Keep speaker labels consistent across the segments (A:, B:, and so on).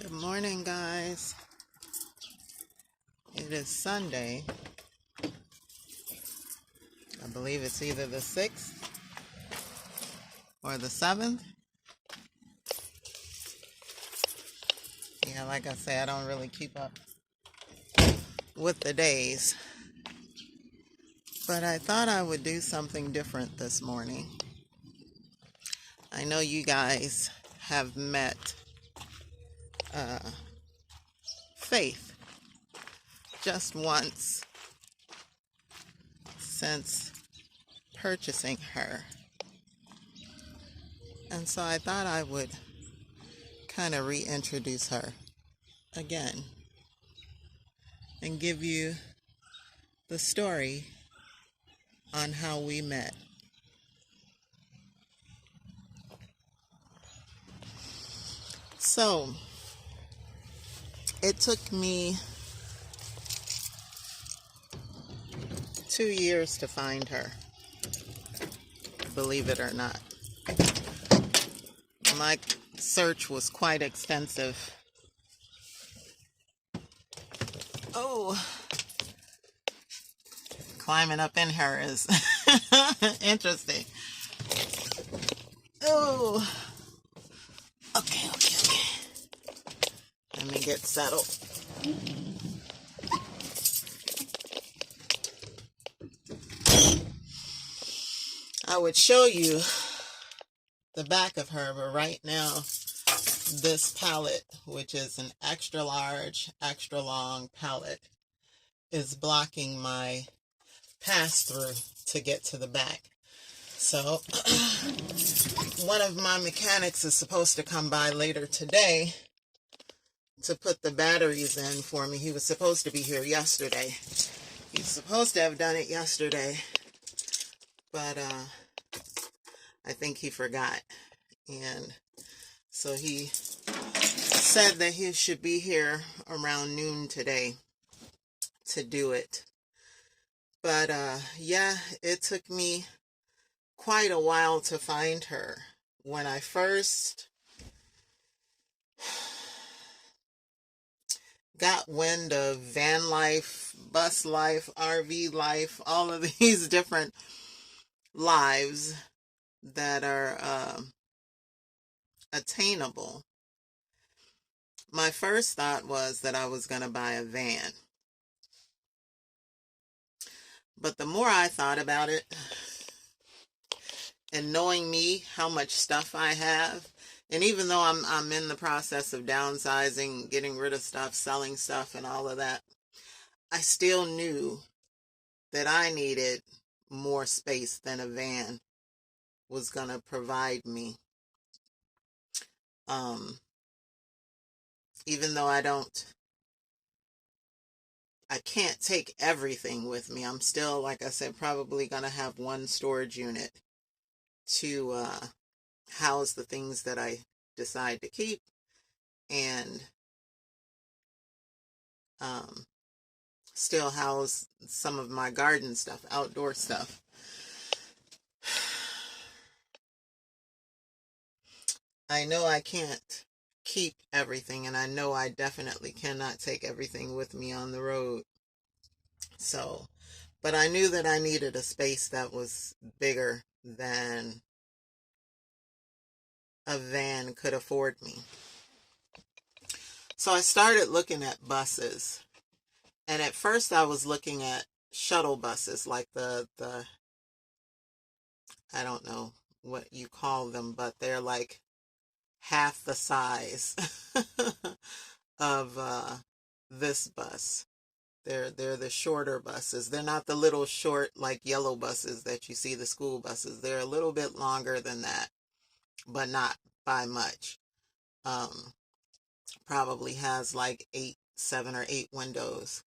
A: Good morning, guys. It is Sunday. I believe it's either the 6th or the 7th. Yeah, like I say, I don't really keep up with the days. But I thought I would do something different this morning. I know you guys have met Faith just once since purchasing her. And so I thought I would kind of reintroduce her again and give you the story on how we met. So, it took me 2 years to find her, believe it or not. My search was quite extensive. Oh, climbing up in her is interesting. Oh, okay. Let me get settled. I would show you the back of her, but right now, this palette, which is an extra large, extra long palette, is blocking my pass through to get to the back. So one of my mechanics is supposed to come by later today to put the batteries in for me. He was supposed to be here yesterday. He's supposed to have done it yesterday, but I think he forgot. And so he said that he should be here around noon today to do it. But yeah, it took me quite a while to find her. When I first got wind of van life, bus life, RV life, all of these different lives that are attainable, my first thought was that I was going to buy a van. But the more I thought about it, and knowing me, how much stuff I have, and even though I'm in the process of downsizing, getting rid of stuff, selling stuff, and all of that, I still knew that I needed more space than a van was going to provide me. Even though I can't take everything with me, I'm still, like I said, probably going to have one storage unit to house the things that I decide to keep, and still house some of my garden stuff, outdoor stuff. I know I can't keep everything, and I know I definitely cannot take everything with me on the road. So, but I knew that I needed a space that was bigger than a van could afford me. So I started looking at buses. And at first I was looking at shuttle buses, like the I don't know what you call them, but they're like half the size of this bus. They're the shorter buses. They're not the little short like yellow buses that you see, the school buses. They're a little bit longer than that, but not by much. Probably has like 7 or 8 windows.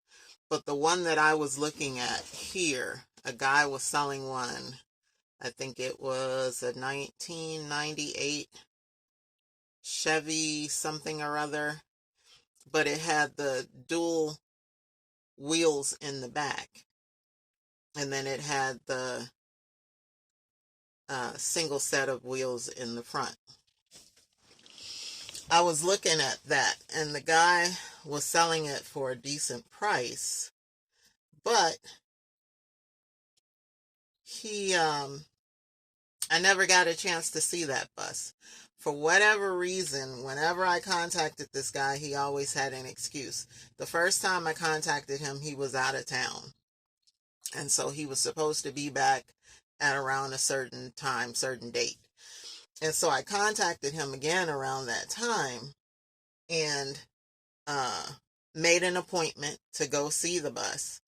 A: But the one that I was looking at here, a guy was selling one. I think it was a 1998 Chevy something or other, but it had the dual wheels in the back, and then it had the single set of wheels in the front. I was looking at that, and the guy was selling it for a decent price, but he I never got a chance to see that bus. For whatever reason, whenever I contacted this guy, he always had an excuse. The first time I contacted him, he was out of town. And so he was supposed to be back at around a certain time, certain date. And so I contacted him again around that time and uh, made an appointment to go see the bus.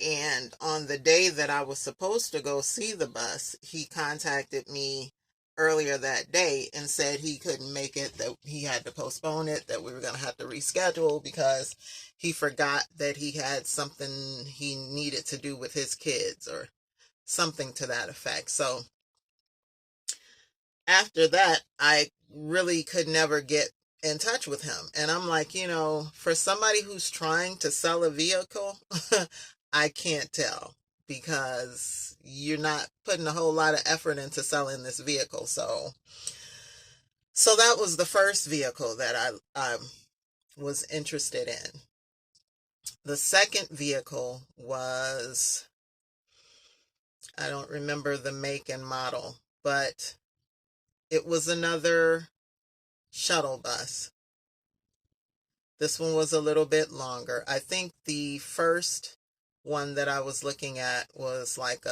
A: And on the day that I was supposed to go see the bus, he contacted me earlier that day and said he couldn't make it, that he had to postpone it, that we were going to have to reschedule because he forgot that he had something he needed to do with his kids or something to that effect. So after that, I really could never get in touch with him. And I'm like, for somebody who's trying to sell a vehicle, I can't tell because you're not putting a whole lot of effort into selling this vehicle. So that was the first vehicle that I was interested in. The second vehicle was, I don't remember the make and model, but it was another shuttle bus. This one was a little bit longer. I think the first one that I was looking at was like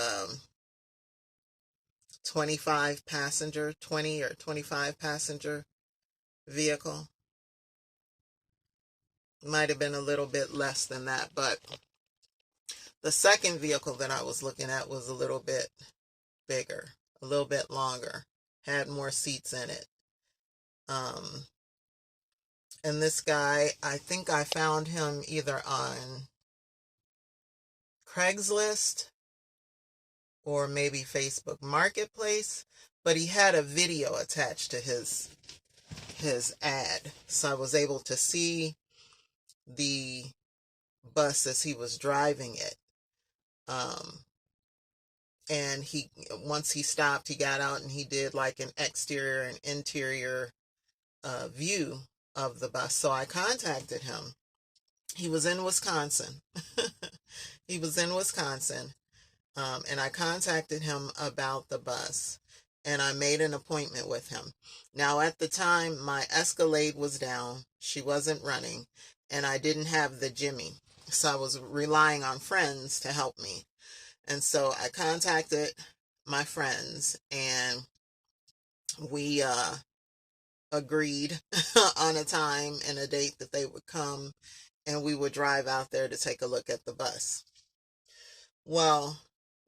A: 25 passenger, 20 or 25 passenger vehicle. Might have been a little bit less than that, but the second vehicle that I was looking at was a little bit bigger, a little bit longer, had more seats in it. And this guy, I think I found him either on Craigslist or maybe Facebook Marketplace, but he had a video attached to his ad. So I was able to see the bus as he was driving it. And once he stopped, he got out and he did like an exterior and interior view of the bus. So I contacted him. He was in Wisconsin. He was in Wisconsin. And I contacted him about the bus and I made an appointment with him. Now, at the time, my Escalade was down. She wasn't running and I didn't have the Jimmy. So I was relying on friends to help me. And so I contacted my friends and we agreed on a time and a date that they would come and we would drive out there to take a look at the bus. Well,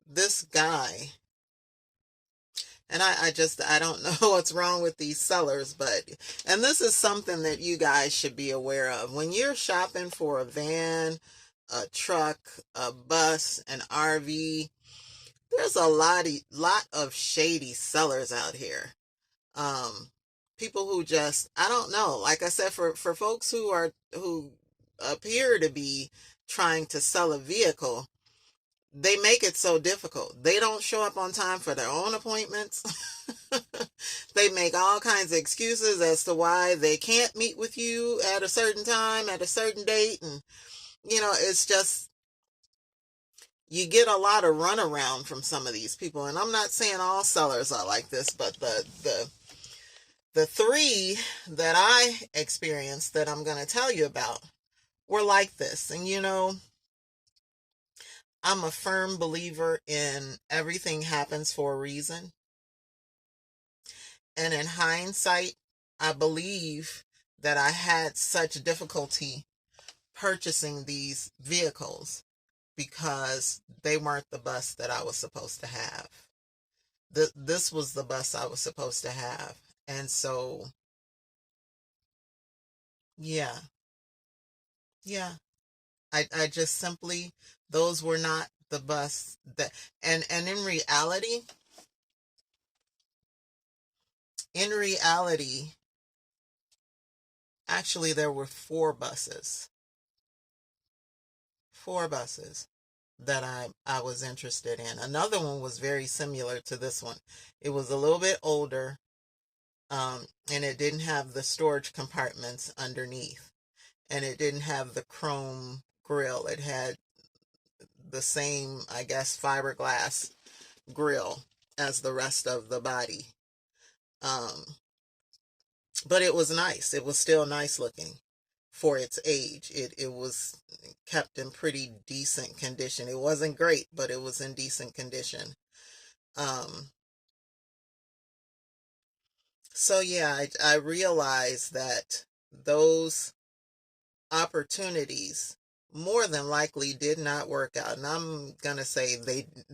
A: this guy, and I don't know what's wrong with these sellers, and this is something that you guys should be aware of. When you're shopping for a van, a truck, a bus, an RV, there's a lot of shady sellers out here. People who just, I don't know, like I said, for folks who appear to be trying to sell a vehicle, they make it so difficult. They don't show up on time for their own appointments. They make all kinds of excuses as to why they can't meet with you at a certain time, at a certain date. And, it's just, you get a lot of runaround from some of these people. And I'm not saying all sellers are like this, but the three that I experienced that I'm going to tell you about were like this. And, I'm a firm believer in everything happens for a reason. And in hindsight, I believe that I had such difficulty purchasing these vehicles because they weren't the bus that I was supposed to have. This was the bus I was supposed to have. And so, yeah, I just simply, those were not the bus that, and in reality, actually there were four buses that I was interested in. Another one was very similar to this one. It was a little bit older. And it didn't have the storage compartments underneath, and it didn't have the chrome grill. It had the same, I guess, fiberglass grill as the rest of the body. Um, but it was nice. It was still nice looking for its age. It was kept in pretty decent condition. It wasn't great, but it was in decent condition. Um, so yeah, I realized that those opportunities more than likely did not work out. And I'm going to say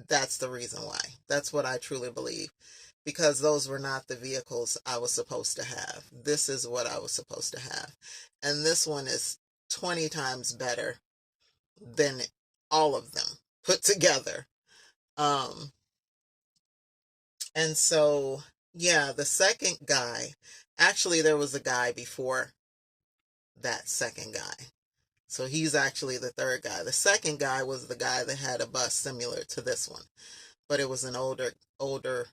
A: that's the reason why. That's what I truly believe. Because those were not the vehicles I was supposed to have. This is what I was supposed to have. And this one is 20 times better than all of them put together. And so, yeah, the second guy, actually, there was a guy before that second guy. So he's actually the third guy. The second guy was the guy that had a bus similar to this one, but it was an older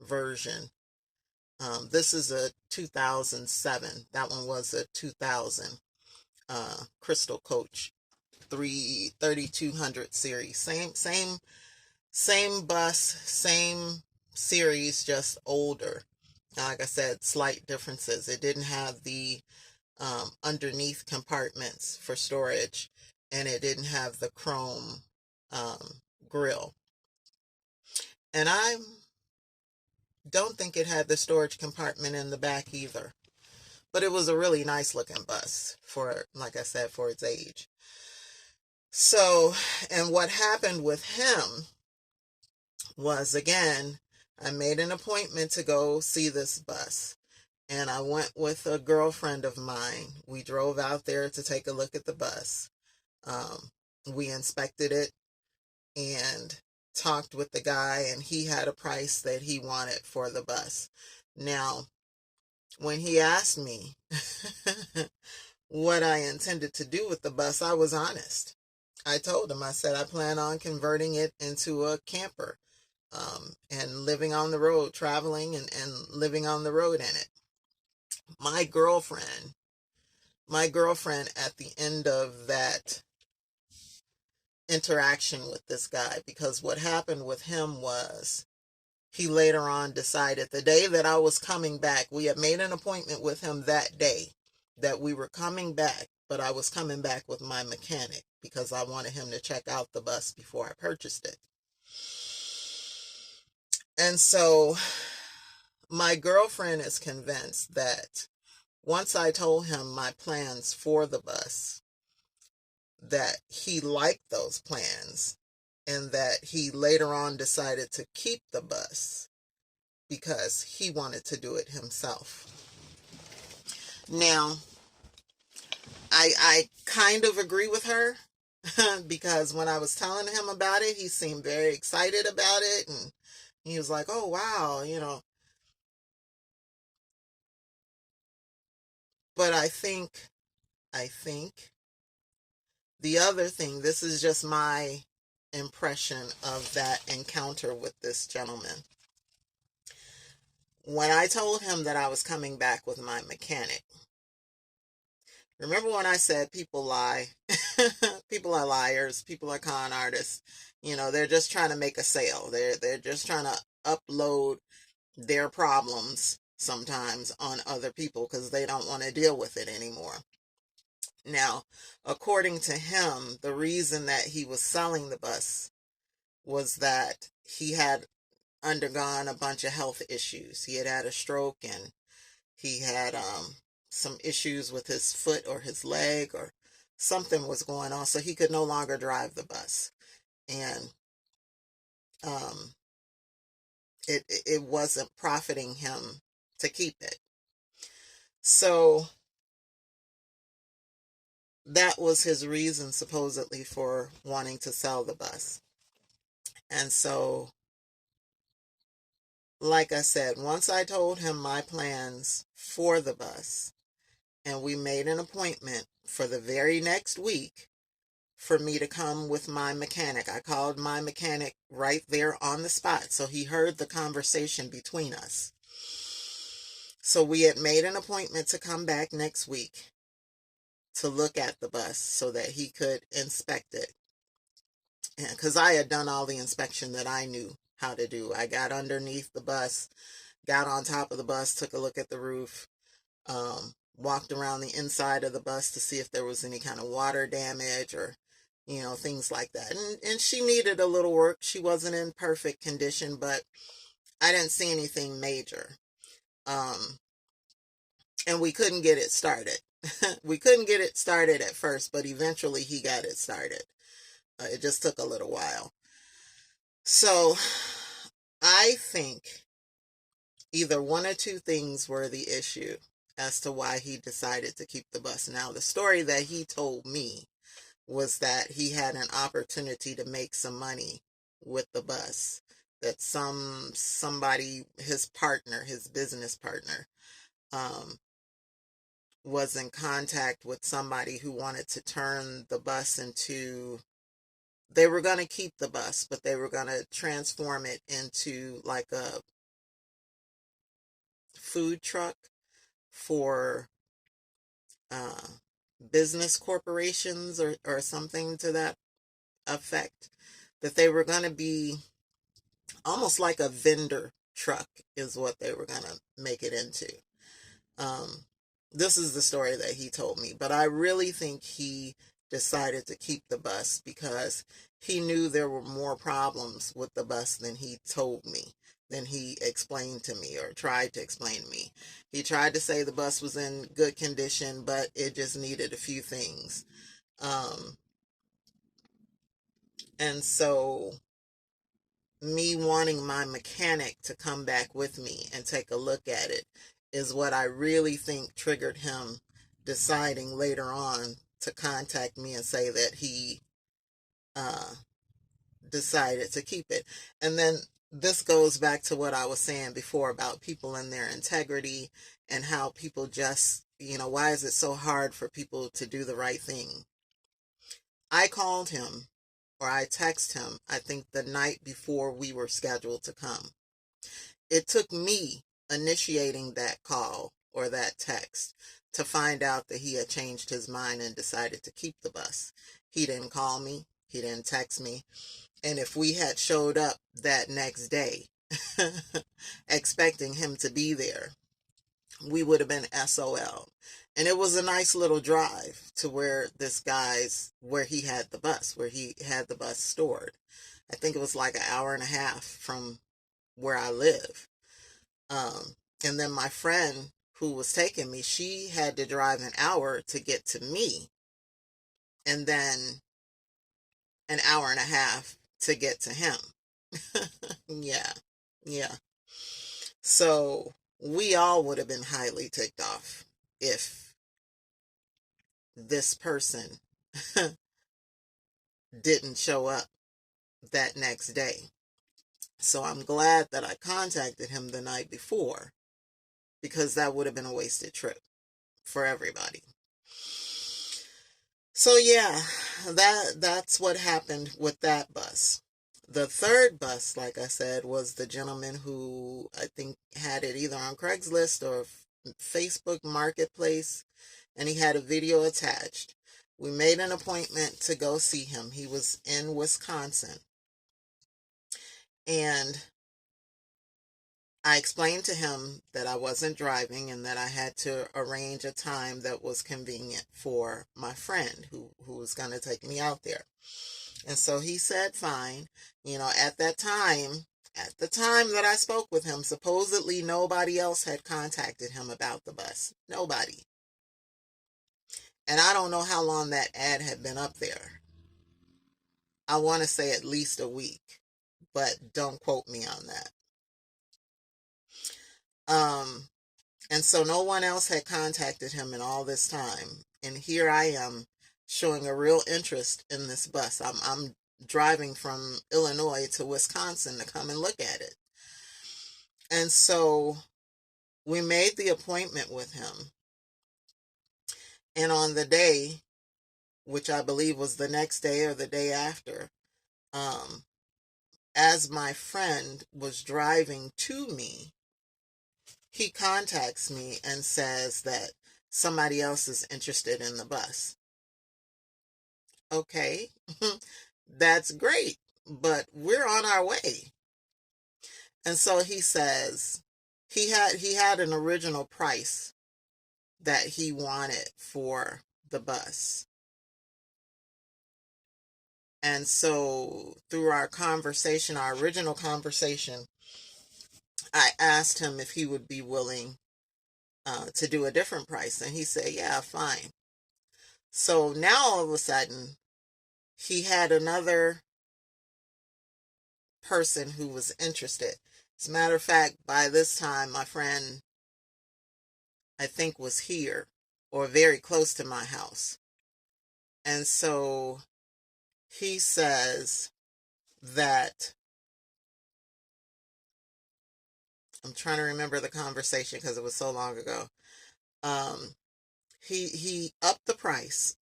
A: version. This is a 2007. That one was a 2000 Crystal Coach 3200 series. Same bus, same series, just older. Like I said, slight differences. It didn't have the underneath compartments for storage, and it didn't have the chrome grill. And I don't think it had the storage compartment in the back either. But it was a really nice looking bus for, like I said, for its age. So, and what happened with him was, again, I made an appointment to go see this bus. And I went with a girlfriend of mine. We drove out there to take a look at the bus. We inspected it and talked with the guy, and he had a price that he wanted for the bus. Now, when he asked me what I intended to do with the bus, I was honest. I told him, I said, I plan on converting it into a camper, and living on the road, traveling and living on the road in it. My girlfriend at the end of that interaction with this guy, because what happened with him was he later on decided, the day that I was coming back, we had made an appointment with him that day that we were coming back, but I was coming back with my mechanic because I wanted him to check out the bus before I purchased it. And so my girlfriend is convinced that once I told him my plans for the bus, that he liked those plans, and that he later on decided to keep the bus because he wanted to do it himself. Now, I kind of agree with her because when I was telling him about it, he seemed very excited about it, and he was like, oh, wow, But I think the other thing, this is just my impression of that encounter with this gentleman. When I told him that I was coming back with my mechanic, remember when I said people lie? People are liars. People are con artists. They're just trying to make a sale. They're just trying to upload their problems sometimes on other people because they don't want to deal with it anymore. Now, according to him, the reason that he was selling the bus was that he had undergone a bunch of health issues. He had a stroke, and he had some issues with his foot or his leg, or something was going on, so he could no longer drive the bus. And it wasn't profiting him to keep it. So that was his reason, supposedly, for wanting to sell the bus. And so, like I said, once I told him my plans for the bus, and we made an appointment for the very next week for me to come with my mechanic. I called my mechanic right there on the spot, so he heard the conversation between us. So we had made an appointment to come back next week to look at the bus so that he could inspect it. Because I had done all the inspection that I knew how to do. I got underneath the bus, got on top of the bus, took a look at the roof, walked around the inside of the bus to see if there was any kind of water damage or, things like that. And she needed a little work. She wasn't in perfect condition, but I didn't see anything major. And we couldn't get it started. We couldn't get it started at first, but eventually he got it started. It just took a little while. So I think either one or two things were the issue as to why he decided to keep the bus. Now, the story that he told me was that he had an opportunity to make some money with the bus, that somebody, his partner, his business partner, was in contact with somebody who wanted to turn the bus into, they were going to keep the bus, but they were going to transform it into like a food truck for business corporations or something to that effect. That they were going to be almost like a vendor truck is what they were going to make it into. This is the story that he told me, but I really think he decided to keep the bus because he knew there were more problems with the bus than he told me, than he explained to me or tried to explain to me. He tried to say the bus was in good condition, but it just needed a few things. And so me wanting my mechanic to come back with me and take a look at it is what I really think triggered him deciding later on to contact me and say that he decided to keep it. And then this goes back to what I was saying before about people and their integrity and how people just, why is it so hard for people to do the right thing? I called him, or I texted him, I think the night before we were scheduled to come. It took me initiating that call or that text to find out that he had changed his mind and decided to keep the bus. He didn't call me. He didn't text me. And if we had showed up that next day expecting him to be there, we would have been SOL. And it was a nice little drive to where where he had the bus stored. I think it was like an hour and a half from where I live. And then my friend who was taking me, she had to drive an hour to get to me, and then an hour and a half to get to him. Yeah, yeah. So we all would have been highly ticked off if this person didn't show up that next day. So I'm glad that I contacted him the night before, because that would have been a wasted trip for everybody. So yeah, that's what happened with that bus. The third bus, like I said, was the gentleman who I think had it either on Craigslist or Facebook Marketplace, and he had a video attached. We made an appointment to go see him. He was in Wisconsin. And I explained to him that I wasn't driving and that I had to arrange a time that was convenient for my friend who was going to take me out there. And so he said, fine. At the time that I spoke with him, supposedly nobody else had contacted him about the bus. Nobody. And I don't know how long that ad had been up there. I want to say at least a week, but don't quote me on that. And so no one else had contacted him in all this time. And here I am showing a real interest in this bus. I'm driving from Illinois to Wisconsin to come and look at it. And so we made the appointment with him. And on the day, which I believe was the next day or the day after, as my friend was driving to me, he contacts me and says that somebody else is interested in the bus. Okay, that's great, but we're on our way. And so he says he had an original price that he wanted for the bus. And so through our conversation, our original conversation, I asked him if he would be willing to do a different price. And he said, yeah, fine. So now all of a sudden, he had another person who was interested. As a matter of fact, by this time, my friend, I think, was here or very close to my house. And so he says that, I'm trying to remember the conversation because it was so long ago. Um, he upped the price.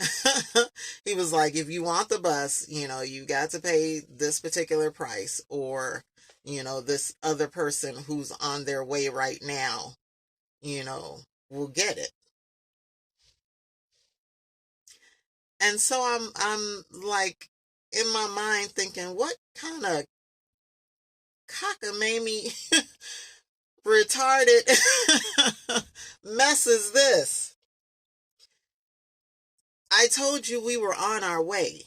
A: He was like, if you want the bus, you got to pay this particular price, or, this other person who's on their way right now, will get it. And so I'm like in my mind thinking, what kind of cockamamie retarded mess is this? I told you we were on our way.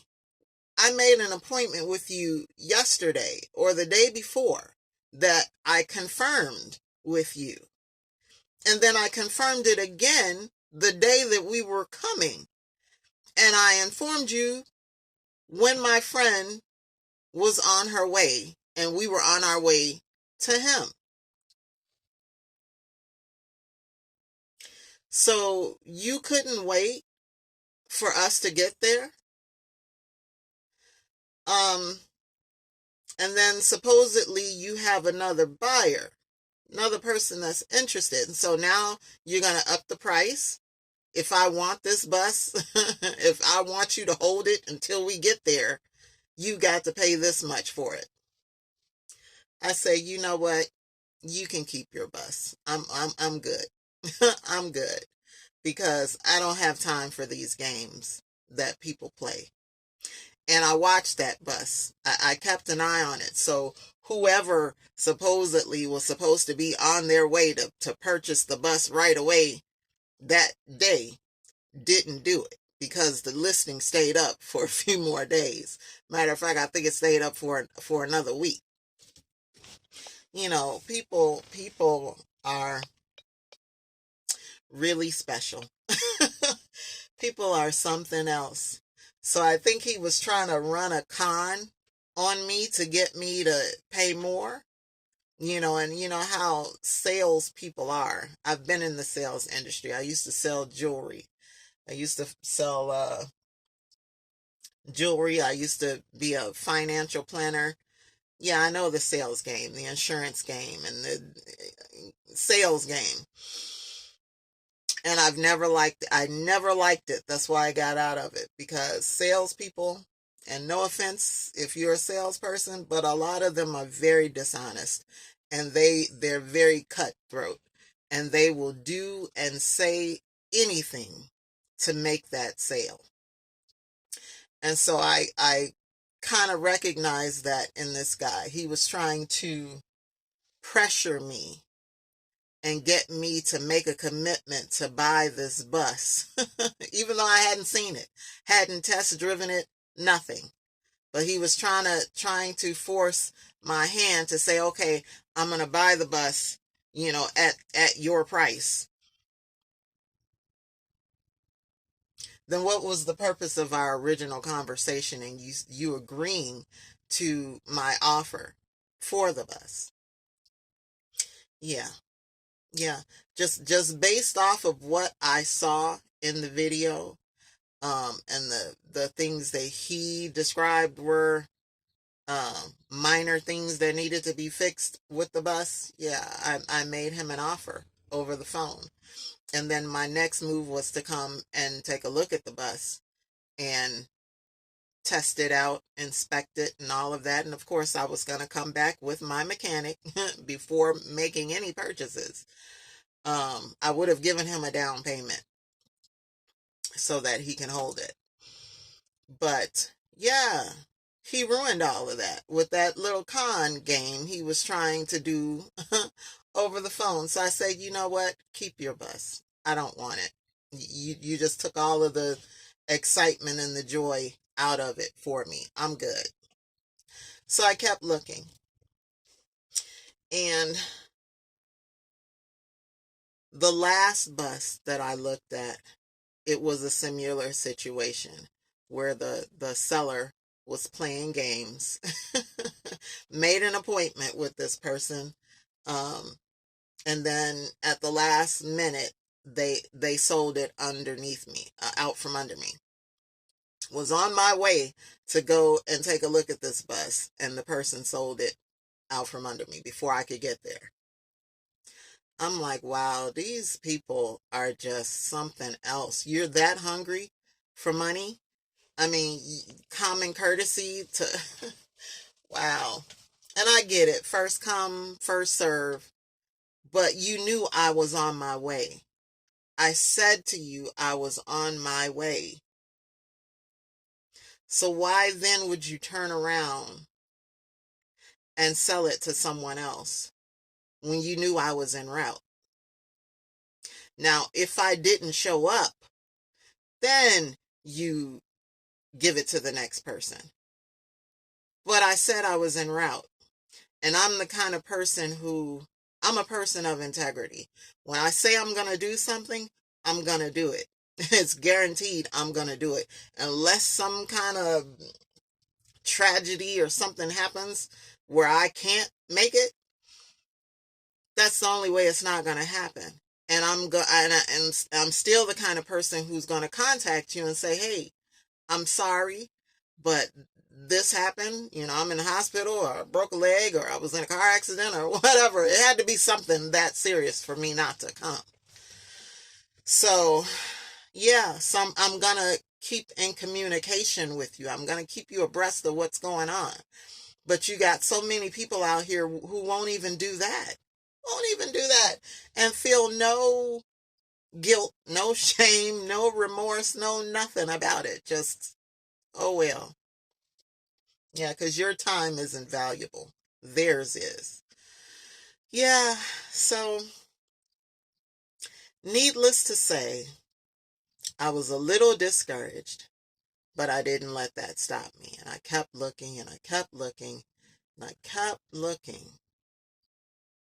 A: I made an appointment with you yesterday or the day before that I confirmed with you. And then I confirmed it again the day that we were coming. And I informed you when my friend was on her way and we were on our way to him. So you couldn't wait for us to get there? And then supposedly you have another buyer, another person that's interested. And so now you're going to up the price. If I want this bus, if I want you to hold it until we get there, you got to pay this much for it. I say, you know what? You can keep your bus. I'm good. I'm good, because I don't have time for these games that people play. And I watched that bus. I kept an eye on it. So whoever supposedly was supposed to be on their way to purchase the bus right away that day didn't do it, because the listing stayed up for a few more days. Matter of fact, I think it stayed up for another week. People are really special. People are something else. So I think he was trying to run a con on me to get me to pay more. And you know how sales people are. I've been in the sales industry. I used to sell jewelry. I used to sell jewelry. I used to be a financial planner. Yeah, I know the sales game, the insurance game, and the sales game. And I never liked it. That's why I got out of it, because salespeople, and no offense if you're a salesperson, but a lot of them are very dishonest, and they're very cutthroat, and they will do and say anything to make that sale. And so I kind of recognized that in this guy. He was trying to pressure me and get me to make a commitment to buy this bus, even though I hadn't seen it, hadn't test driven it, nothing. But he was trying to force my hand to say, okay, I'm going to buy the bus, at your price. Then what was the purpose of our original conversation and you agreeing to my offer for the bus? Yeah. Yeah, just based off of what I saw in the video, and the things that he described were minor things that needed to be fixed with the bus. Yeah, I made him an offer over the phone, and then my next move was to come and take a look at the bus and test it out, inspect it, and all of that. And of course, I was going to come back with my mechanic before making any purchases. I would have given him a down payment so that he can hold it. But yeah, he ruined all of that with that little con game he was trying to do over the phone. So I said, you know what? Keep your bus. I don't want it. You just took all of the excitement and the joy out of it for me. I'm good. So I kept looking. And the last bus that I looked at, it was a similar situation where the seller was playing games, made an appointment with this person, um, and then at the last minute they sold it underneath me, out from under me. Was on my way to go and take a look at this bus, and the person sold it out from under me before I could get there. I'm like, wow, these people are just something else. You're that hungry for money? I mean, common courtesy to, wow. And I get it, first come, first serve, but you knew I was on my way. I said to you I was on my way. So why then would you turn around and sell it to someone else when you knew I was en route? Now, if I didn't show up, then you give it to the next person. But I said I was en route. And I'm the kind of person I'm a person of integrity. When I say I'm going to do something, I'm going to do it. It's guaranteed I'm going to do it. Unless some kind of tragedy or something happens where I can't make it, that's the only way it's not going to happen. And I'm still the kind of person who's going to contact you and say, "Hey, I'm sorry, but this happened. I'm in the hospital, or I broke a leg, or I was in a car accident, or whatever. It had to be something that serious for me not to come." So, yeah, I'm going to keep in communication with you. I'm going to keep you abreast of what's going on. But you got so many people out here who won't even do that. Won't even do that. And feel no guilt, no shame, no remorse, no nothing about it. Just, oh well. Yeah, because your time isn't valuable. Theirs is. Yeah, so needless to say, I was a little discouraged, but I didn't let that stop me. And I kept looking and I kept looking and I kept looking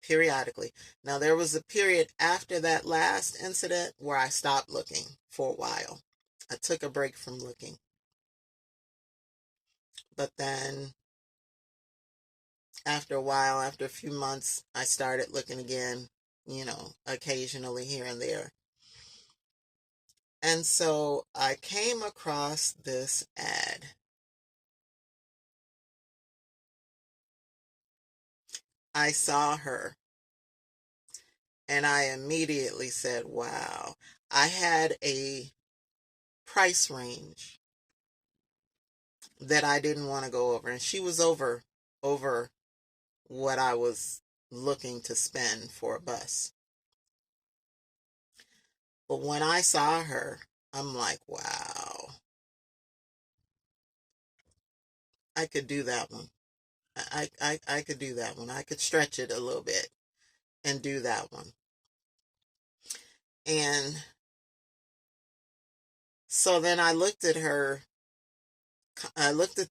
A: periodically. Now, there was a period after that last incident where I stopped looking for a while. I took a break from looking. But then after a while, after a few months, I started looking again, occasionally here and there. And so I came across this ad. I saw her and I immediately said, wow. I had a price range that I didn't want to go over, and she was over what I was looking to spend for a bus. But when I saw her, I'm like, wow, I could do that one. I could do that one. I could stretch it a little bit and do that one. And so then I looked at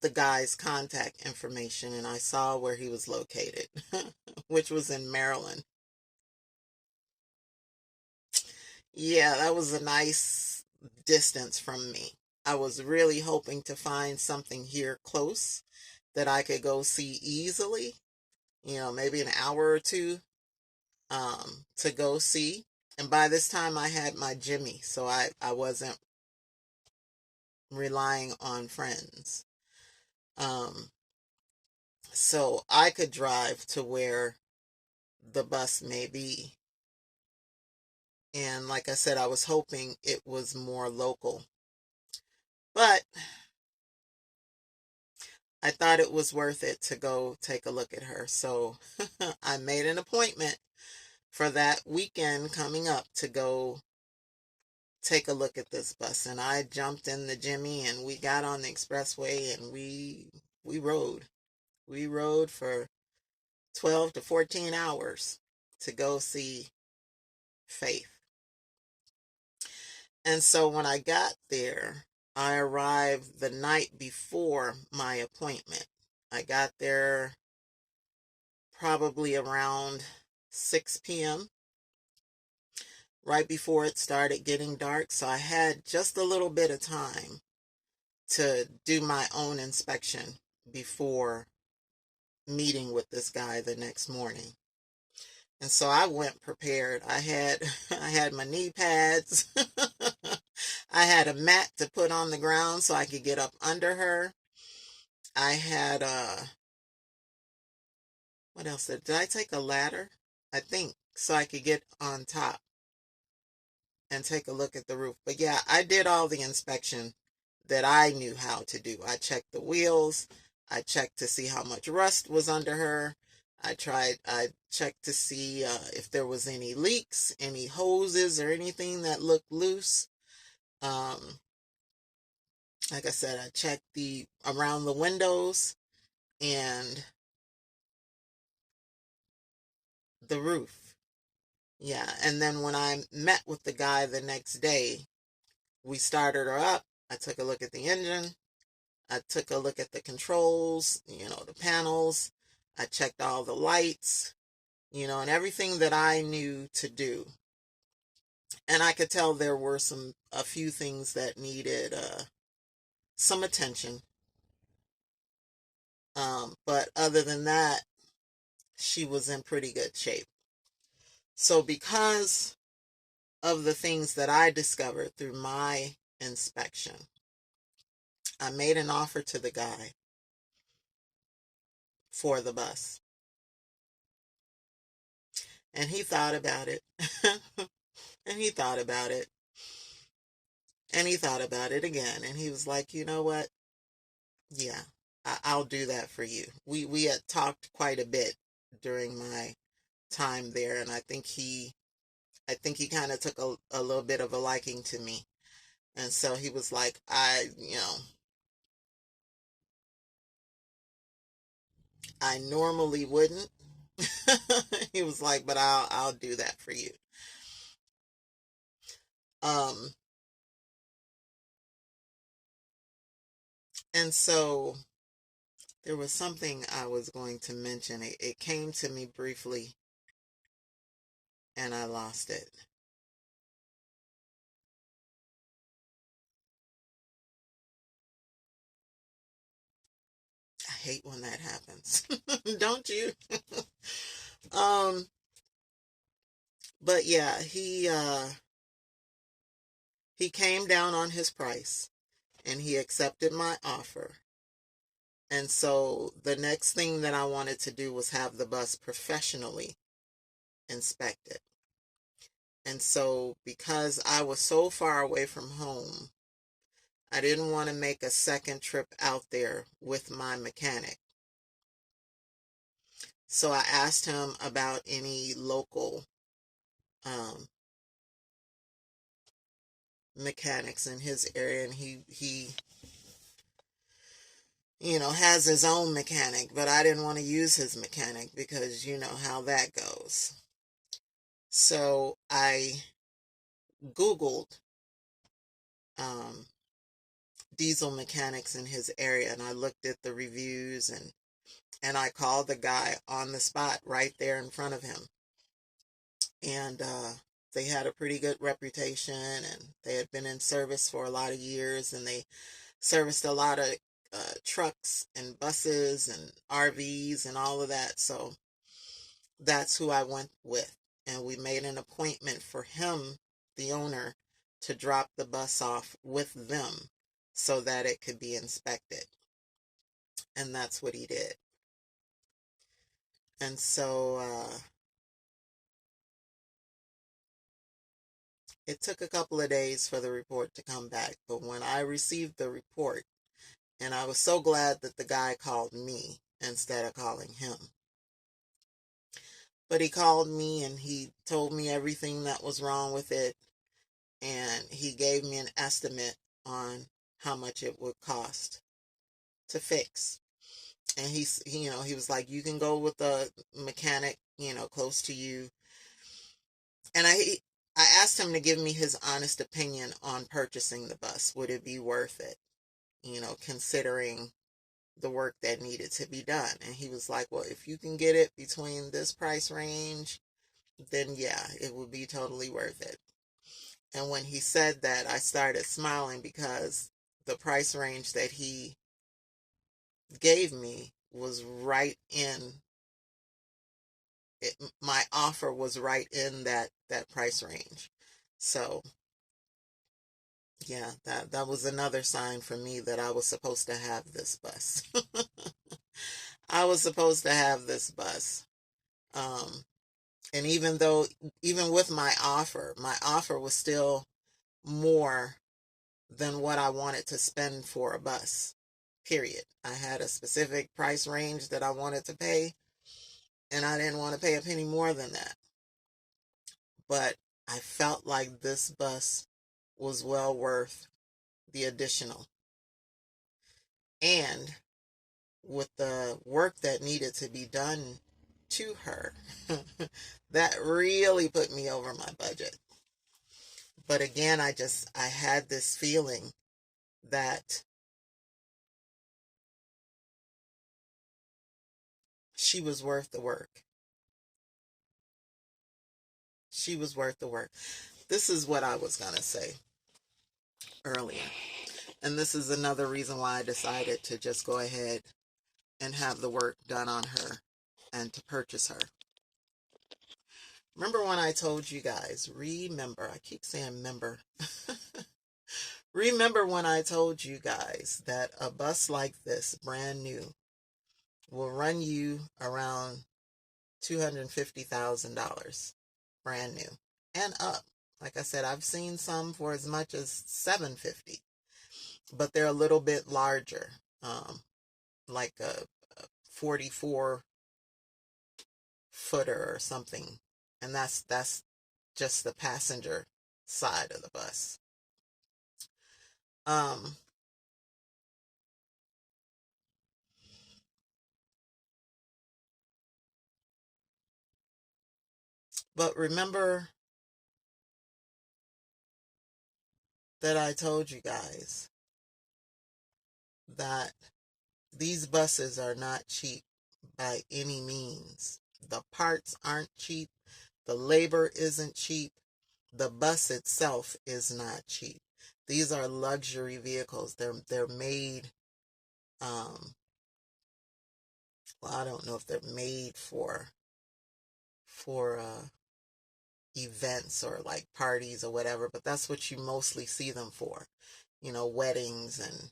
A: the guy's contact information, and I saw where he was located, which was in Maryland. Yeah, that was a nice distance from me. I was really hoping to find something here close that I could go see easily, maybe an hour or two to go see. And by this time I had my Jimmy, so I wasn't relying on friends. Um, so I could drive to where the bus may be. And like I said, I was hoping it was more local. But I thought it was worth it to go take a look at her. So I made an appointment for that weekend coming up to go take a look at this bus. And I jumped in the Jimmy and we got on the expressway and we rode. We rode for 12 to 14 hours to go see Faith. And so when I got there, I arrived the night before my appointment. I got there probably around 6 p.m., right before it started getting dark. So I had just a little bit of time to do my own inspection before meeting with this guy the next morning. And so I went prepared. I had my knee pads. I had a mat to put on the ground so I could get up under her. I had what else did I take a ladder? I think so I could get on top and take a look at the roof. But yeah, I did all the inspection that I knew how to do. I checked the wheels. I checked to see how much rust was under her. I checked to see if there was any leaks, any hoses or anything that looked loose. Like I said, I checked around the windows and the roof. Yeah, and then when I met with the guy the next day, we started her up. I took a look at the engine. I took a look at the controls, the panels. I checked all the lights, and everything that I knew to do. And I could tell there were a few things that needed some attention. But other than that, she was in pretty good shape. So because of the things that I discovered through my inspection, I made an offer to the guy for the bus. And he thought about it. And he thought about it. And he thought about it again. And he was like, you know what? Yeah, I'll do that for you. We had talked quite a bit during my time there. And I think he kind of took a little bit of a liking to me. And so he was like, I normally wouldn't. He was like, but I'll do that for you. Um, and so there was something I was going to mention. It came to me briefly and I lost it. I hate when that happens. Don't you? um, but yeah, he came down on his price and he accepted my offer. And so the next thing that I wanted to do was have the bus professionally inspected. And so because I was so far away from home, I didn't want to make a second trip out there with my mechanic. So I asked him about any local um, mechanics in his area, and he has his own mechanic, but I didn't want to use his mechanic because you know how that goes. So I Googled um, diesel mechanics in his area, and I looked at the reviews, and I called the guy on the spot right there in front of him. And they had a pretty good reputation, and they had been in service for a lot of years, and they serviced a lot of trucks and buses and RVs and all of that. So that's who I went with. And we made an appointment for him, the owner, to drop the bus off with them so that it could be inspected. And that's what he did. And so it took a couple of days for the report to come back. But when I received the report, and I was so glad that the guy called me instead of calling him. But he called me and he told me everything that was wrong with it, and he gave me an estimate on how much it would cost to fix. And he was like, you can go with a mechanic, close to you. And I asked him to give me his honest opinion on purchasing the bus. Would it be worth it? Considering the work that needed to be done. And he was like, well, if you can get it between this price range, then yeah, it would be totally worth it. And when he said that, I started smiling because the price range that he gave me was right in it, my offer was right in that price range. So yeah, that was another sign for me that I was supposed to have this bus. I was supposed to have this bus. Um, and even with my offer was still more than what I wanted to spend for a bus. Period. I had a specific price range that I wanted to pay, and I didn't want to pay a penny more than that. But I felt like this bus was well worth the additional. And with the work that needed to be done to her, that really put me over my budget. But again, I had this feeling that she was worth the work. She was worth the work. This is what I was going to say earlier. And this is another reason why I decided to just go ahead and have the work done on her and to purchase her. Remember when I told you guys, I keep saying member. Remember when I told you guys that a bus like this, brand new, will run you around $250,000, brand new and up. Like I said, I've seen some for as much as $750, but they're a little bit larger, like a 44 footer or something, and that's just the passenger side of the bus. Um, but remember that I told you guys that these buses are not cheap by any means. The parts aren't cheap. The labor isn't cheap. The bus itself is not cheap. These are luxury vehicles. They're made. Well, I don't know if they're made for events or like parties or whatever, but that's what you mostly see them for. Weddings and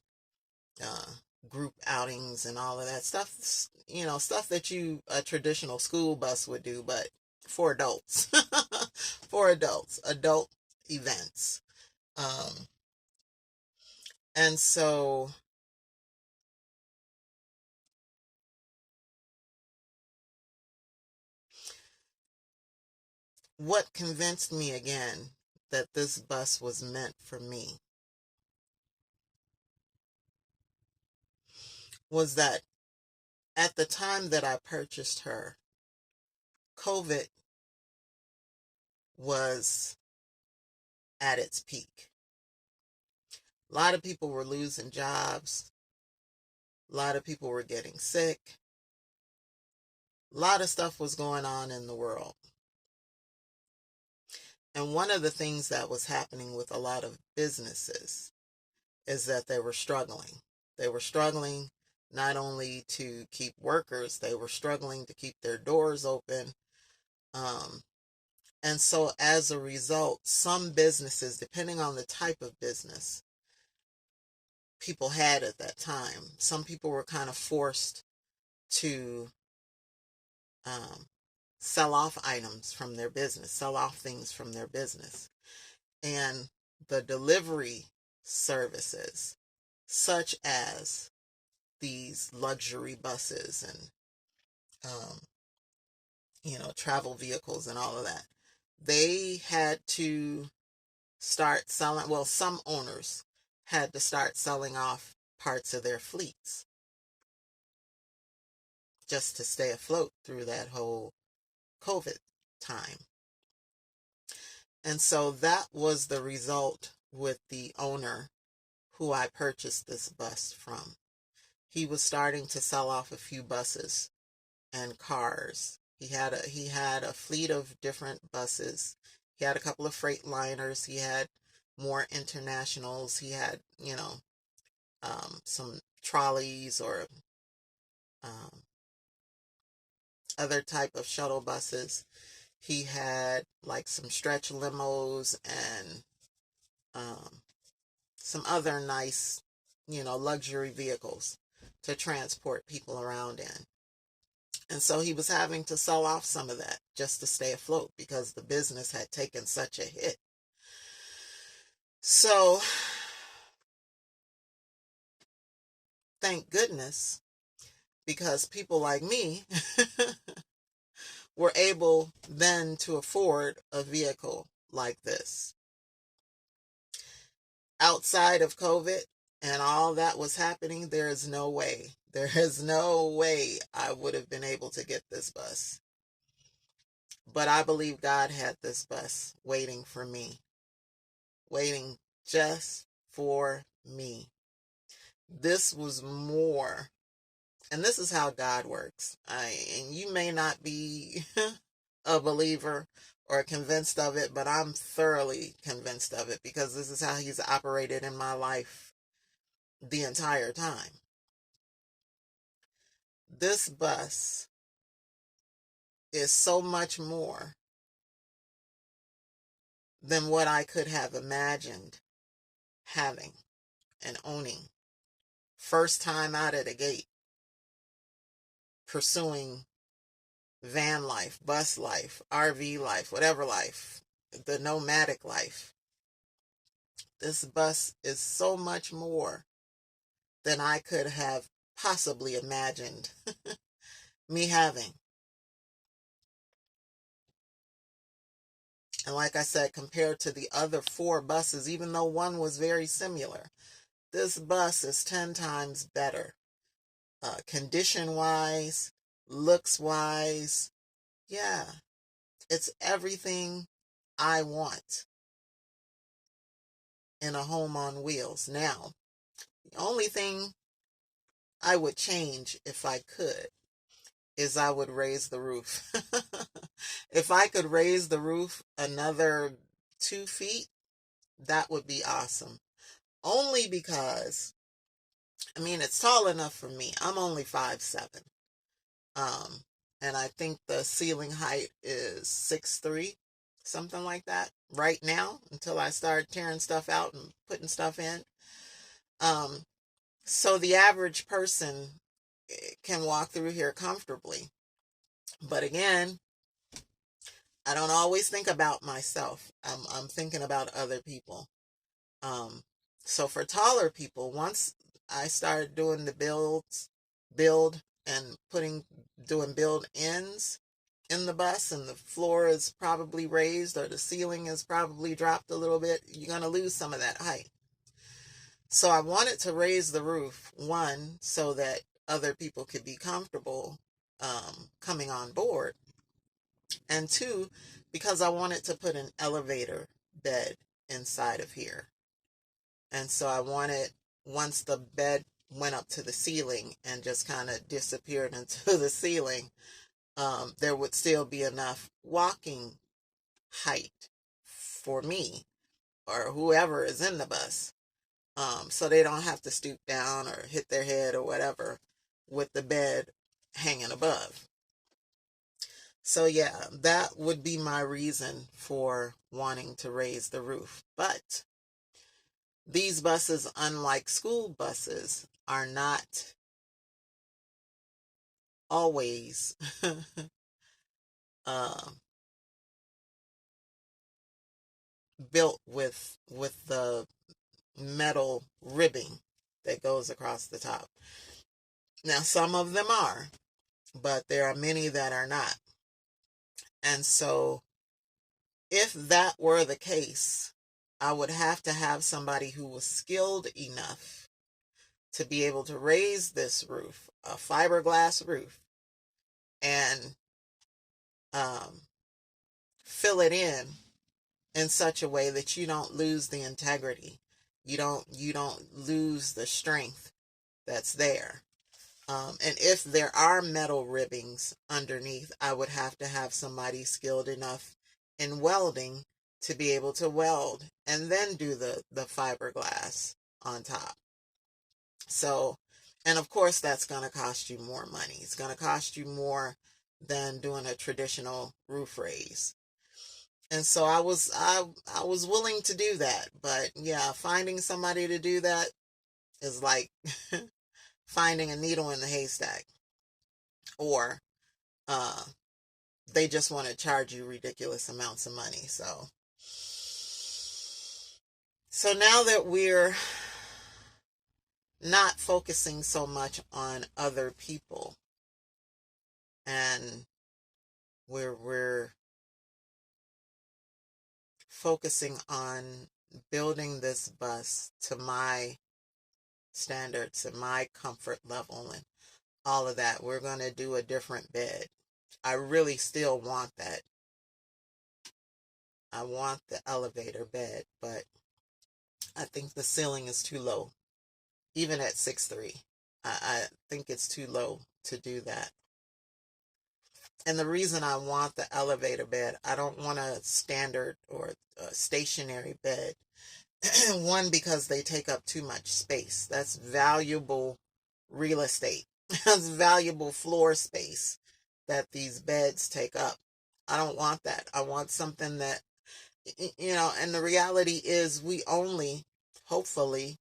A: uh, group outings and all of that stuff. Stuff that a traditional school bus would do, but for adults, for adult events. Um, and so what convinced me again that this bus was meant for me was that at the time that I purchased her, COVID was at its peak. A lot of people were losing jobs. A lot of people were getting sick. A lot of stuff was going on in the world. And one of the things that was happening with a lot of businesses is that they were struggling. They were struggling not only to keep workers, they were struggling to keep their doors open. And so as a result, some businesses, depending on the type of business people had at that time, some people were kind of forced to um, sell off items from their business, sell off things from their business. And the delivery services, such as these luxury buses and um, travel vehicles and all of that. They had to start selling, well, some owners had to start selling off parts of their fleets just to stay afloat through that whole COVID time. And so that was the result with the owner who I purchased this bus from. He was starting to sell off a few buses and cars. He had a fleet of different buses. He had a couple of freight liners. He had more internationals. He had, some trolleys or um, other type of shuttle buses. He had like some stretch limos and um, some other nice, luxury vehicles to transport people around in. And so he was having to sell off some of that just to stay afloat because the business had taken such a hit. So, thank goodness, because people like me were able then to afford a vehicle like this. Outside of COVID and all that was happening, there is no way. There is no way I would have been able to get this bus. But I believe God had this bus waiting for me, waiting just for me. This was more, and this is how God works. And you may not be a believer or convinced of it, but I'm thoroughly convinced of it because this is how He's operated in my life the entire time. This bus is so much more than what I could have imagined having and owning. First time out of the gate, pursuing van life, bus life, RV life, whatever life, the nomadic life. This bus is so much more than I could have possibly imagined me having. And like I said, compared to the other 4 buses, even though one was very similar, this bus is 10 times better. Condition wise, looks wise, yeah, it's everything I want in a home on wheels. Now, the only thing I would change if I could is I would raise the roof. If I could raise the roof another 2 feet, that would be awesome. Only because, it's tall enough for me. I'm only 5'7". Um, and I think the ceiling height is 6'3", something like that right now until I start tearing stuff out and putting stuff in. Um, so the average person can walk through here comfortably. But again, I don't always think about myself. I'm thinking about other people. Um, so for taller people, once I started doing the build and doing build ends in the bus, and the floor is probably raised or the ceiling is probably dropped a little bit, you're going to lose some of that height. So I wanted to raise the roof, one, so that other people could be comfortable coming on board, and two, because I wanted to put an elevator bed inside of here. And so I wanted, once the bed went up to the ceiling and just kind of disappeared into the ceiling, there would still be enough walking height for me or whoever is in the bus. So they don't have to stoop down or hit their head or whatever with the bed hanging above. So yeah, that would be my reason for wanting to raise the roof. But these buses, unlike school buses, are not always uh, built with the metal ribbing that goes across the top. Now, some of them are, but there are many that are not. And so if that were the case, I would have to have somebody who was skilled enough to be able to raise this roof, a fiberglass roof, and um, fill it in such a way that you don't lose the integrity. You don't lose the strength that's there. And if there are metal ribbings underneath, I would have to have somebody skilled enough in welding to be able to weld and then do the fiberglass on top. So, and of course, that's going to cost you more money. It's going to cost you more than doing a traditional roof raise. And so I was willing to do that, but yeah, finding somebody to do that is like finding a needle in the haystack, or uh, they just want to charge you ridiculous amounts of money. So now that we're not focusing so much on other people, and we're focusing on building this bus to my standards and my comfort level and all of that, we're going to do a different bed. I really still want that. I want the elevator bed, but I think the ceiling is too low. Even at 6'3", I think it's too low to do that. And the reason I want the elevator bed, I don't want a standard or a stationary bed. One, because they take up too much space. That's valuable real estate. That's valuable floor space that these beds take up. I don't want that. I want something that, and the reality is we hopefully,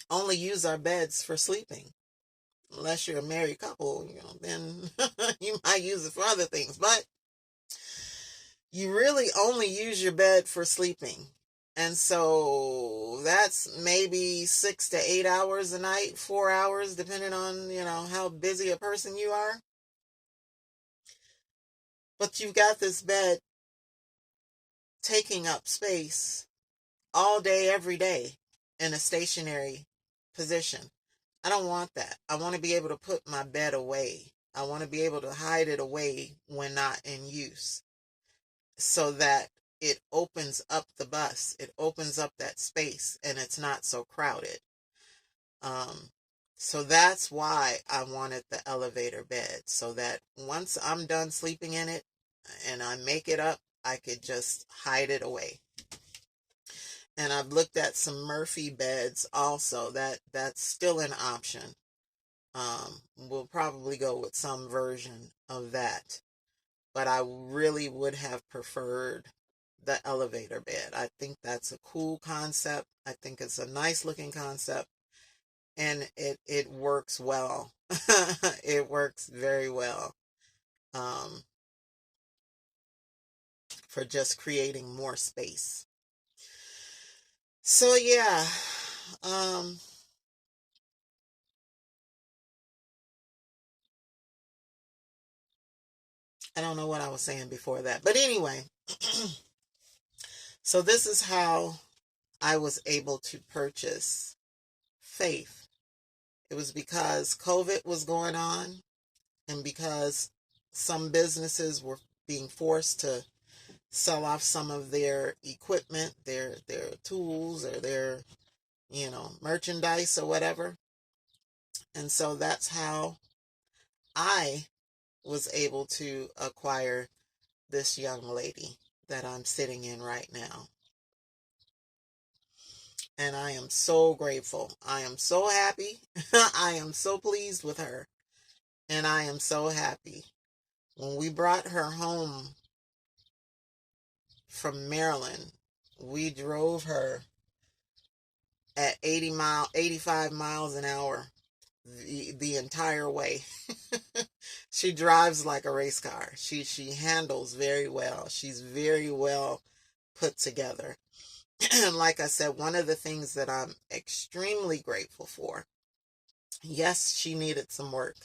A: only use our beds for sleeping. Unless you're a married couple, then you might use it for other things. But you really only use your bed for sleeping. And so that's maybe 6 to 8 hours a night, 4 hours, depending on, how busy a person you are. But you've got this bed taking up space all day, every day in a stationary position. I don't want that. I want to be able to put my bed away. I want to be able to hide it away when not in use, so that it opens up the bus. It opens up that space and it's not so crowded. So that's why I wanted the elevator bed, so that once I'm done sleeping in it and I make it up, I could just hide it away. And I've looked at some Murphy beds also. That's still an option. We'll probably go with some version of that. But I really would have preferred the elevator bed. I think that's a cool concept. I think it's a nice looking concept. And it works well. It works very well. For just creating more space. So yeah, I don't know what I was saying before that, but anyway, so this is how I was able to purchase Faith. It was because COVID was going on, and because some businesses were being forced to sell off some of their equipment, their tools, or their merchandise or whatever. And so that's how I was able to acquire this young lady that I'm sitting in right now. And I am so grateful. I am so happy. I am so pleased with her. And I am so happy. When we brought her home from Maryland, we drove her at 85 miles an hour the entire way. She drives like a race car. She handles very well. She's very well put together. And like I said, one of the things that I'm extremely grateful for, yes, she needed some work,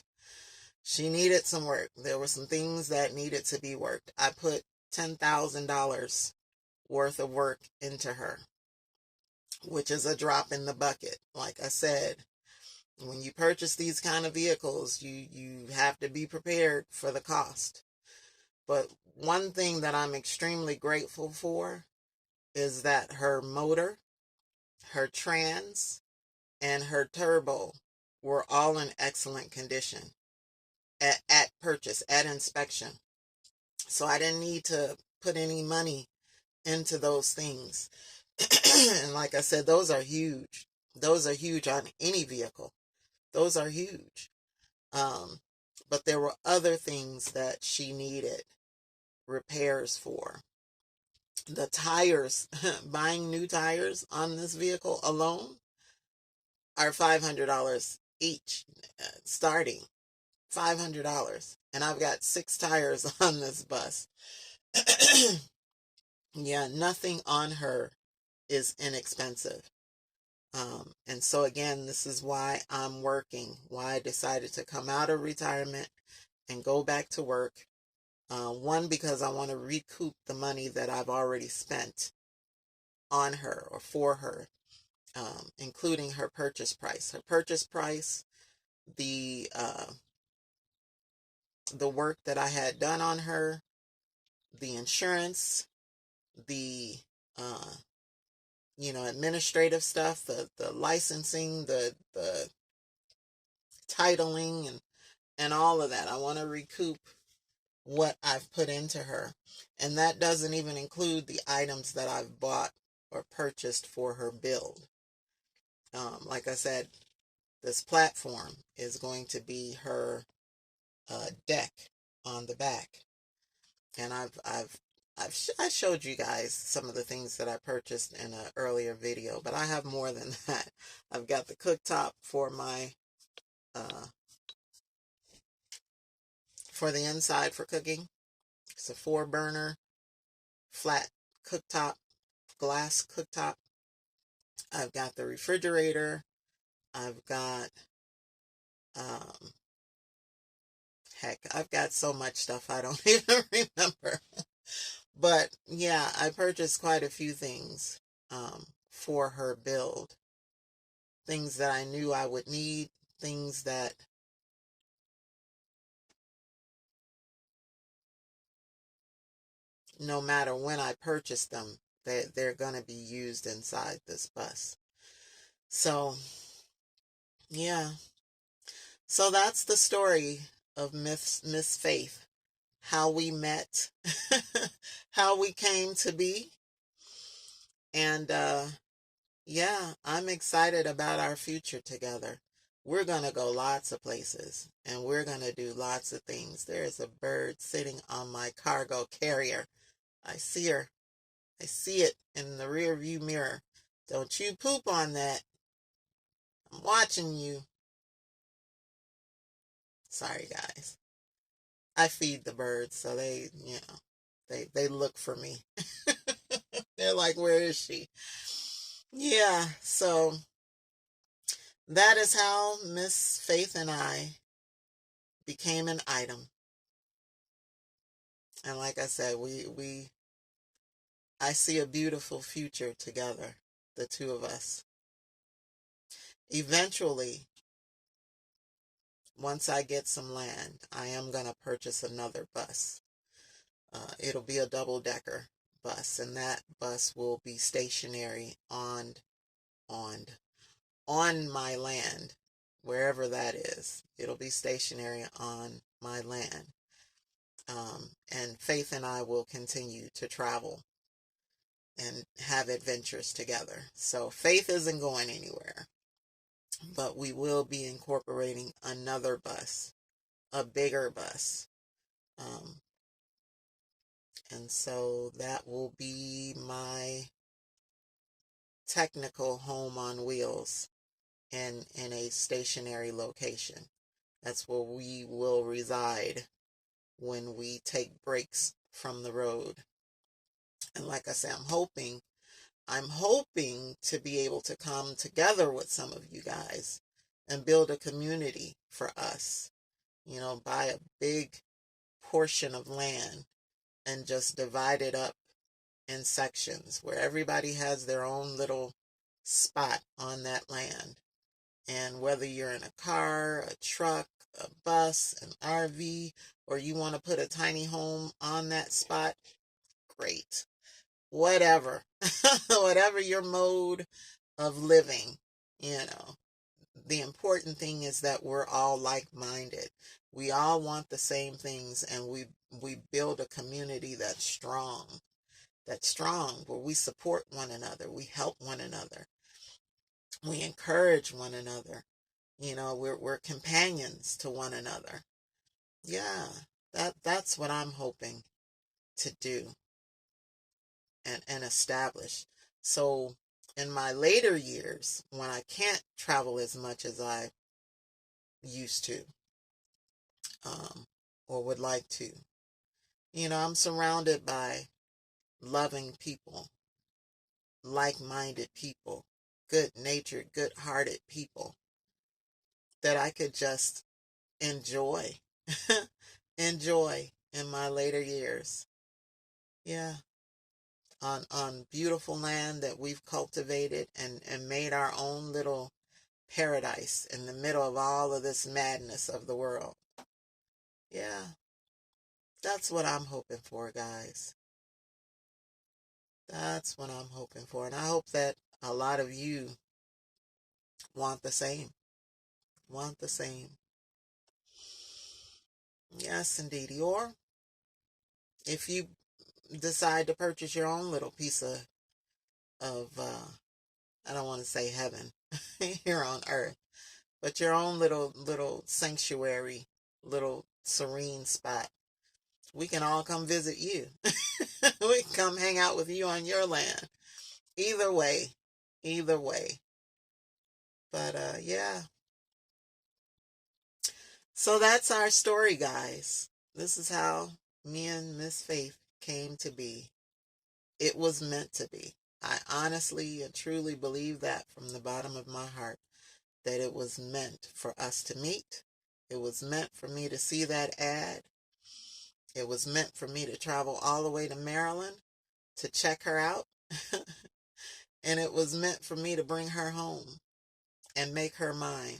A: She needed some work. There were some things that needed to be worked. I put $10,000 worth of work into her, which is a drop in the bucket. Like I said, when you purchase these kind of vehicles, you have to be prepared for the cost. But one thing that I'm extremely grateful for is that her motor, her trans, and her turbo were all in excellent condition at purchase, at inspection. So I didn't need to put any money into those things. And like I said, those are huge. Those are huge on any vehicle. Those are huge. Um, but there were other things that she needed repairs for. The tires, buying new tires on this vehicle alone are $500 each, starting $500. And I've got 6 tires on this bus. Yeah, nothing on her is inexpensive. And so again, this is why I'm working, why I decided to come out of retirement and go back to work. One, because I want to recoup the money that I've already spent on her or for her, including her purchase price. Her purchase price, the work that I had done on her, the insurance, the administrative stuff, the licensing, the titling, and all of that. I want to recoup what I've put into her. And that doesn't even include the items that I've bought or purchased for her build. Like I said, this platform is going to be her deck on the back. And I showed you guys some of the things that I purchased in an earlier video, but I have more than that. I've got the cooktop for my for the inside for cooking. It's a 4-burner flat cooktop, glass cooktop. I've got the refrigerator. I've got heck, I've got so much stuff I don't even remember. But yeah, I purchased quite a few things for her build. Things that I knew I would need, things that no matter when I purchase them, they're going to be used inside this bus. So, yeah. So that's the story of Miss Faith. How we met, how we came to be. And yeah, I'm excited about our future together. We're going to go lots of places and we're going to do lots of things. There is a bird sitting on my cargo carrier. I see her. I see it in the rear view mirror. Don't you poop on that. I'm watching you. Sorry, guys. I feed the birds, so they look for me. They're like, where is she? Yeah, so that is how Miss Faith and I became an item. And like I said, I see a beautiful future together, the two of us. Eventually, once I get some land, I am going to purchase another bus. It'll be a double-decker bus, and that bus will be stationary on my land, wherever that is. It'll be stationary on my land. And Faith and I will continue to travel and have adventures together. So Faith isn't going anywhere, but we will be incorporating another bus, a bigger bus. And so that will be my technical home on wheels in a stationary location. That's where we will reside when we take breaks from the road. And like I say, I'm hoping to be able to come together with some of you guys and build a community for us You know, buy a big portion of land and just divide it up in sections where everybody has their own little spot on that land. And whether you're in a car, a truck, a bus, an RV, or you want to put a tiny home on that spot, great. Whatever. Whatever your mode of living, you know. The important thing is that we're all like-minded. We all want the same things, and we build a community that's strong. That's strong, where we support one another, we help one another, we encourage one another. You know, we're companions to one another. Yeah, that's what I'm hoping to do and establish. So in my later years, when I can't travel as much as I used to, or would like to, you know, I'm surrounded by loving people, like-minded people, good-natured, good-hearted people that I could just enjoy, enjoy in my later years. Yeah, on beautiful land that we've cultivated and made our own little paradise in the middle of all of this madness of the world. Yeah, that's what I'm hoping for, guys. That's what I'm hoping for. And I hope that a lot of you want the same. Want the same. Yes, indeed. Or if you decide to purchase your own little piece of I don't want to say heaven here on earth, but your own little sanctuary, little serene spot, we can all come visit you. We can come hang out with you on your land. Either way, either way. But yeah. So that's our story, guys. This is how me and Miss Faith came to be. It was meant to be. I honestly and truly believe that from the bottom of my heart, that it was meant for us to meet. It was meant for me to see that ad. It was meant for me to travel all the way to Maryland to check her out. And it was meant for me to bring her home and make her mine.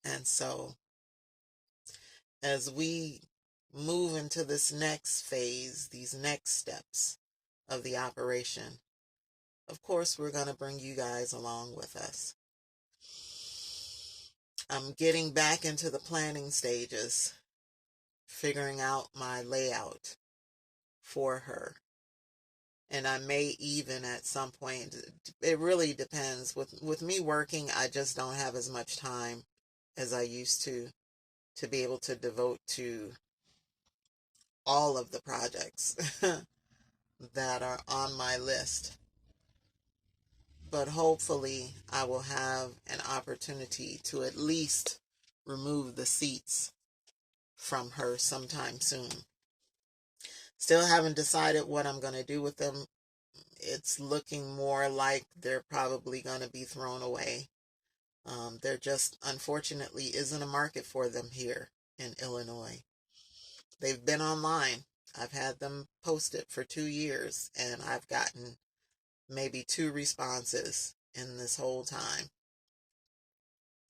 A: And so, as we move into this next phase, these next steps of the operation, of course, we're going to bring you guys along with us. I'm getting back into the planning stages, figuring out my layout for her. And I may even at some point, it really depends. With me working, I just don't have as much time as I used to be able to devote to all of the projects that are on my list. But hopefully I will have an opportunity to at least remove the seats from her sometime soon. Still haven't decided what I'm going to do with them. It's looking more like they're probably going to be thrown away. There just unfortunately isn't a market for them here in Illinois. They've been online. I've had them posted for 2 years, and I've gotten maybe 2 responses in this whole time.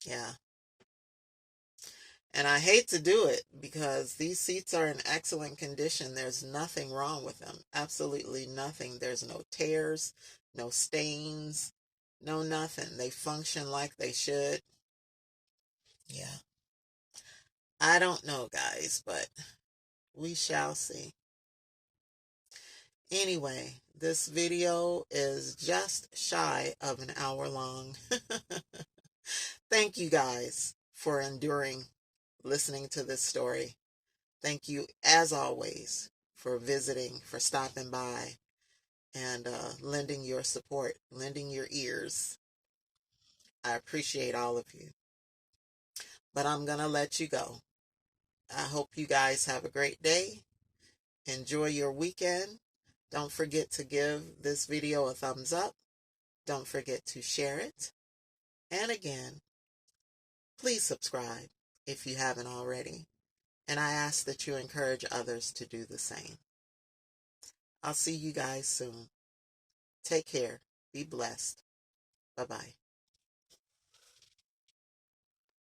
A: Yeah. And I hate to do it because these seats are in excellent condition. There's nothing wrong with them. Absolutely nothing. There's no tears, no stains, no nothing. They function like they should. Yeah. I don't know, guys, but we shall see. Anyway, this video is just shy of an hour long. Thank you guys for enduring listening to this story. Thank you, as always, for visiting, for stopping by, and lending your support, lending your ears. I appreciate all of you. But I'm going to let you go. I hope you guys have a great day. Enjoy your weekend. Don't forget to give this video a thumbs up. Don't forget to share it. And again, please subscribe. if you haven't already. And I ask that you encourage others to do the same. I'll see you guys soon. Take care. Be blessed. Bye-bye.